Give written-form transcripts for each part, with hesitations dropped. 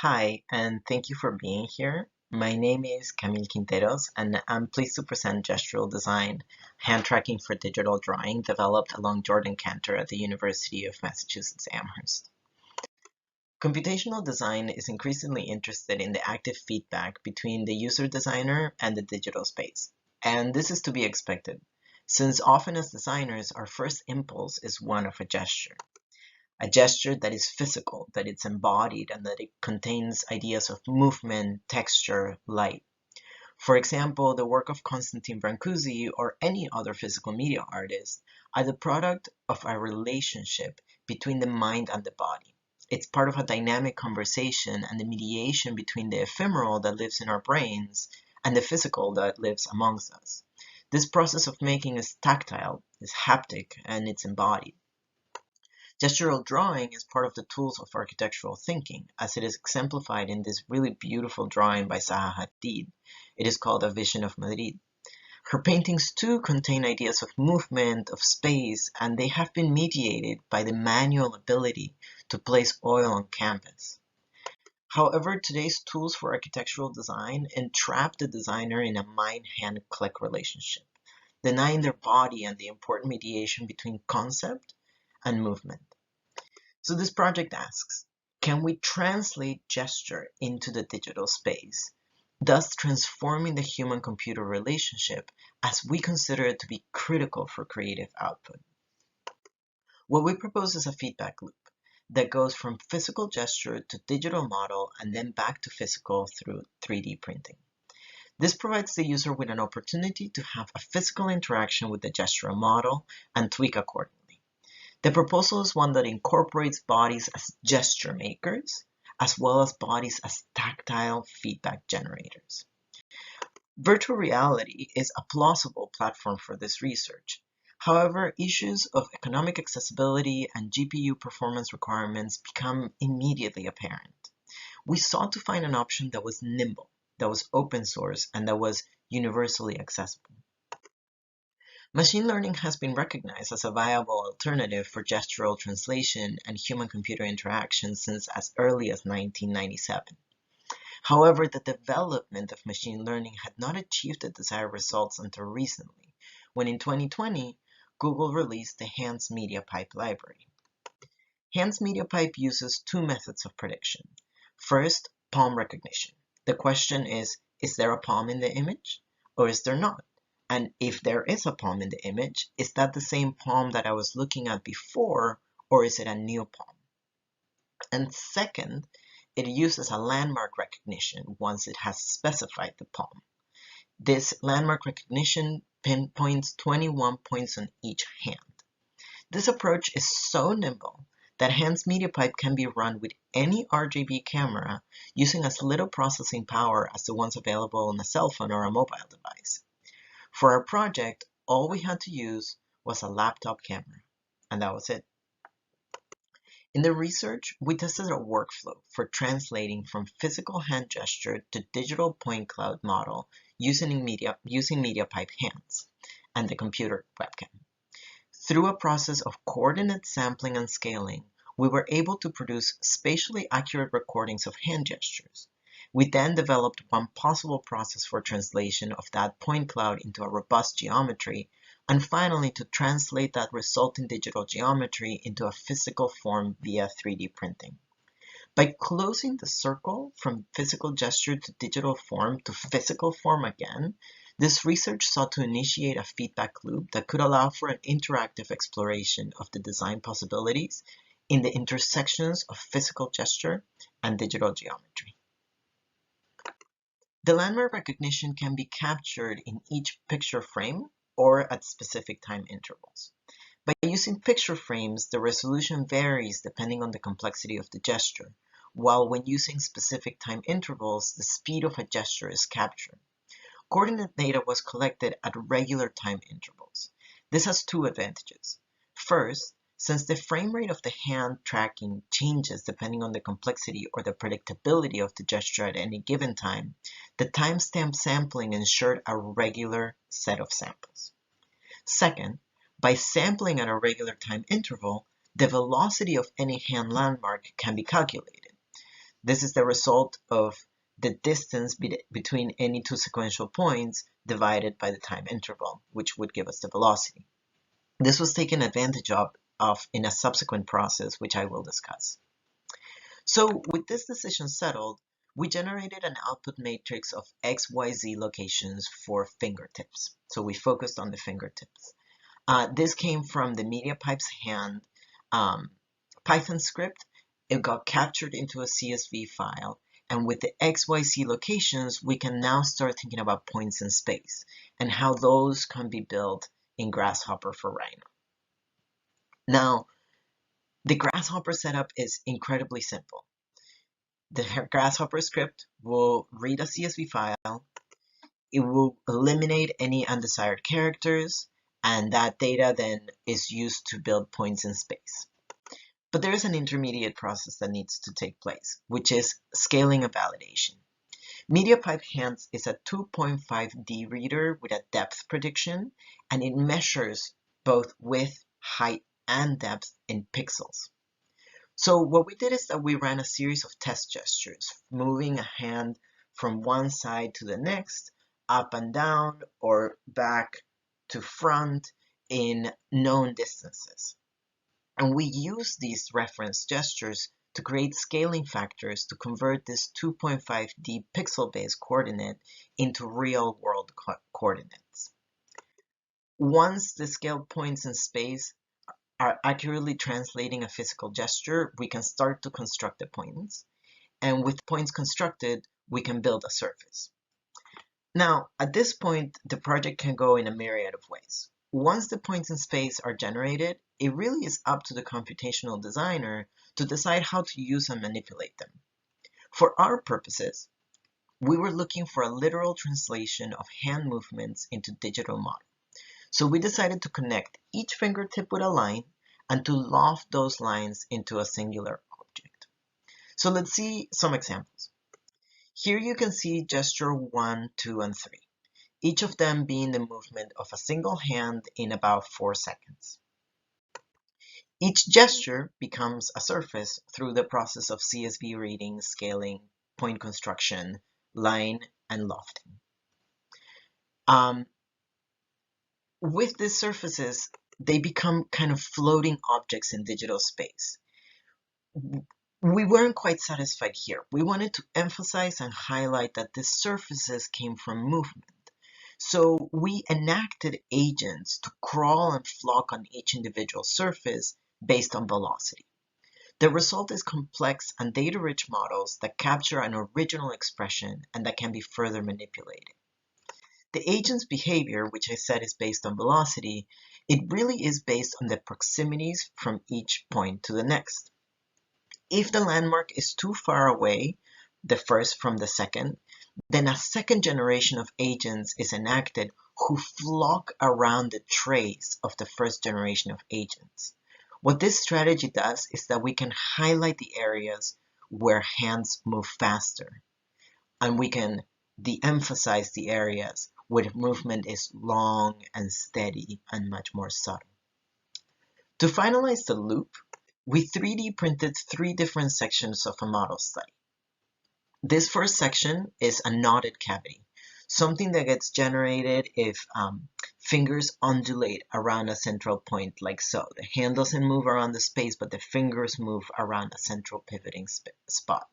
Hi, and thank you for being here. My name is Camille Quinteros, and I'm pleased to present gestural design, hand tracking for digital drawing, developed along Jordan Kanter at the University of Massachusetts Amherst. Computational design is increasingly interested in the active feedback between the user designer and the digital space. And this is to be expected, since often as designers, our first impulse is one of a gesture that is physical, that it's embodied, and that it contains ideas of movement, texture, light. For example, the work of Constantine Brancusi or any other physical media artist are the product of a relationship between the mind and the body. It's part of a dynamic conversation and the mediation between the ephemeral that lives in our brains and the physical that lives amongst us. This process of making is tactile, is haptic, and it's embodied. Gestural drawing is part of the tools of architectural thinking, as it is exemplified in this really beautiful drawing by Zaha Hadid. It is called A Vision of Madrid. Her paintings too contain ideas of movement, of space, and they have been mediated by the manual ability to place oil on canvas. However, today's tools for architectural design entrap the designer in a mind-hand-click relationship, denying their body and the important mediation between concept and movement. So this project asks, can we translate gesture into the digital space, thus transforming the human-computer relationship as we consider it to be critical for creative output? What we propose is a feedback loop that goes from physical gesture to digital model and then back to physical through 3D printing. This provides the user with an opportunity to have a physical interaction with the gestural model and tweak accordingly. The proposal is one that incorporates bodies as gesture makers, as well as bodies as tactile feedback generators. Virtual reality is a plausible platform for this research. However, issues of economic accessibility and GPU performance requirements become immediately apparent. We sought to find an option that was nimble, that was open source, and that was universally accessible. Machine learning has been recognized as a viable alternative for gestural translation and human-computer interaction since as early as 1997. However, the development of machine learning had not achieved the desired results until recently, when in 2020, Google released the Hans MediaPipe library. Hans MediaPipe uses two methods of prediction. First, palm recognition. The question is there a palm in the image or is there not? And if there is a palm in the image, is that the same palm that I was looking at before, or is it a new palm? And second, it uses a landmark recognition once it has specified the palm. This landmark recognition pinpoints 21 points on each hand. This approach is so nimble that Hans MediaPipe can be run with any RGB camera using as little processing power as the ones available on a cell phone or a mobile device. For our project, all we had to use was a laptop camera, and that was it. In the research, we tested a workflow for translating from physical hand gesture to digital point cloud model using MediaPipe hands and the computer webcam. Through a process of coordinate sampling and scaling, we were able to produce spatially accurate recordings of hand gestures. We then developed one possible process for translation of that point cloud into a robust geometry, and finally to translate that resulting digital geometry into a physical form via 3D printing. By closing the circle from physical gesture to digital form to physical form again, this research sought to initiate a feedback loop that could allow for an interactive exploration of the design possibilities in the intersections of physical gesture and digital geometry. The landmark recognition can be captured in each picture frame or at specific time intervals. By using picture frames, the resolution varies depending on the complexity of the gesture, while when using specific time intervals, the speed of a gesture is captured. Coordinate data was collected at regular time intervals. This has two advantages. First, since the frame rate of the hand tracking changes depending on the complexity or the predictability of the gesture at any given time, the timestamp sampling ensured a regular set of samples. Second, by sampling at a regular time interval, the velocity of any hand landmark can be calculated. This is the result of the distance between any two sequential points divided by the time interval, which would give us the velocity. This was taken advantage of in a subsequent process, which I will discuss. So with this decision settled, we generated an output matrix of XYZ locations for fingertips. So we focused on the fingertips. This came from the MediaPipe's hand Python script. It got captured into a CSV file, and with the XYZ locations, we can now start thinking about points in space and how those can be built in Grasshopper for Rhino. Now, the Grasshopper setup is incredibly simple. The Grasshopper script will read a CSV file, it will eliminate any undesired characters, and that data then is used to build points in space. But there is an intermediate process that needs to take place, which is scaling and validation. MediaPipe Hands is a 2.5D reader with a depth prediction, and it measures both width, height, and depth in pixels. So what we did is that we ran a series of test gestures, moving a hand from one side to the next, up and down, or back to front in known distances. And we use these reference gestures to create scaling factors to convert this 2.5D pixel-based coordinate into real-world coordinates. Once the scaled points in space are accurately translating a physical gesture, we can start to construct the points. And with points constructed, we can build a surface. Now, at this point, the project can go in a myriad of ways. Once the points in space are generated, it really is up to the computational designer to decide how to use and manipulate them. For our purposes, we were looking for a literal translation of hand movements into digital model. So we decided to connect each fingertip with a line and to loft those lines into a singular object. So let's see some examples. Here you can see gesture 1, 2, and 3, each of them being the movement of a single hand in about 4 seconds. Each gesture becomes a surface through the process of CSV reading, scaling, point construction, line, and lofting. With these surfaces, they become kind of floating objects in digital space. We weren't quite satisfied here. We wanted to emphasize and highlight that these surfaces came from movement. So we enacted agents to crawl and flock on each individual surface based on velocity. The result is complex and data-rich models that capture an original expression and that can be further manipulated. The agent's behavior, which I said is based on velocity, it really is based on the proximities from each point to the next. If the landmark is too far away, the first from the second, then a second generation of agents is enacted who flock around the trace of the first generation of agents. What this strategy does is that we can highlight the areas where hands move faster, and we can de-emphasize the areas where movement is long and steady and much more subtle. To finalize the loop, we 3D printed 3 different sections of a model study. This first section is a knotted cavity, something that gets generated if fingers undulate around a central point like so. The hand doesn't move around the space, but the fingers move around a central pivoting spot.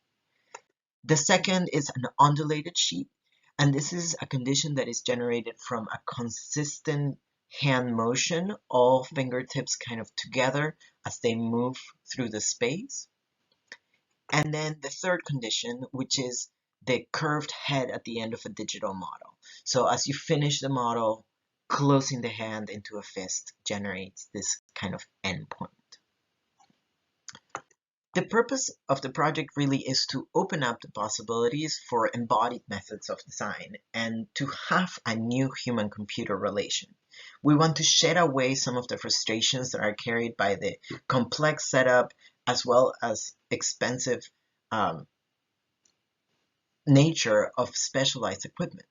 The second is an undulated sheet, and this is a condition that is generated from a consistent hand motion, all fingertips kind of together as they move through the space. And then the third condition, which is the curved head at the end of a digital model. So as you finish the model, closing the hand into a fist generates this kind of endpoint. The purpose of the project really is to open up the possibilities for embodied methods of design and to have a new human-computer relation. We want to shed away some of the frustrations that are carried by the complex setup as well as expensive nature of specialized equipment.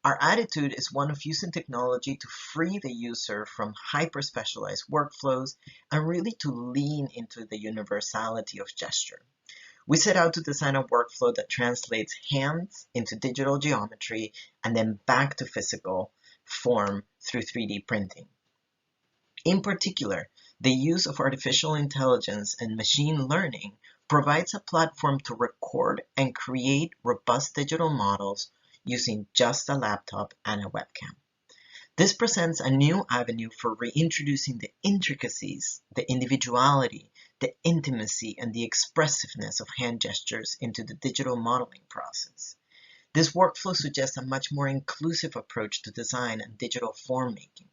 Our attitude is one of using technology to free the user from hyper-specialized workflows and really to lean into the universality of gesture. We set out to design a workflow that translates hands into digital geometry and then back to physical form through 3D printing. In particular, the use of artificial intelligence and machine learning provides a platform to record and create robust digital models using just a laptop and a webcam. This presents a new avenue for reintroducing the intricacies, the individuality, the intimacy, and the expressiveness of hand gestures into the digital modeling process. This workflow suggests a much more inclusive approach to design and digital form making.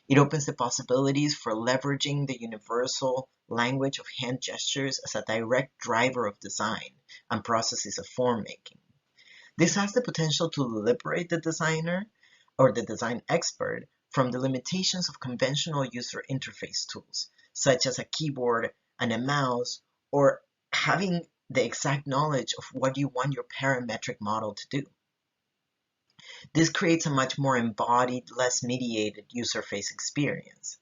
It opens the possibilities for leveraging the universal language of hand gestures as a direct driver of design and processes of form making. This has the potential to liberate the designer or the design expert from the limitations of conventional user interface tools, such as a keyboard and a mouse, or having the exact knowledge of what you want your parametric model to do. This creates a much more embodied, less mediated user-face experience.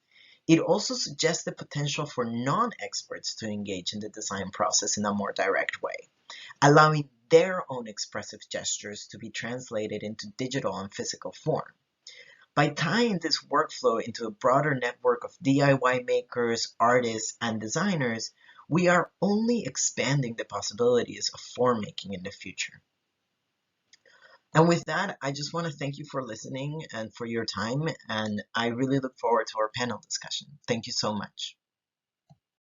It also suggests the potential for non-experts to engage in the design process in a more direct way, allowing their own expressive gestures to be translated into digital and physical form. By tying this workflow into a broader network of DIY makers, artists, and designers, we are only expanding the possibilities of form making in the future. And with that, I just want to thank you for listening and for your time, and I really look forward to our panel discussion. Thank you so much.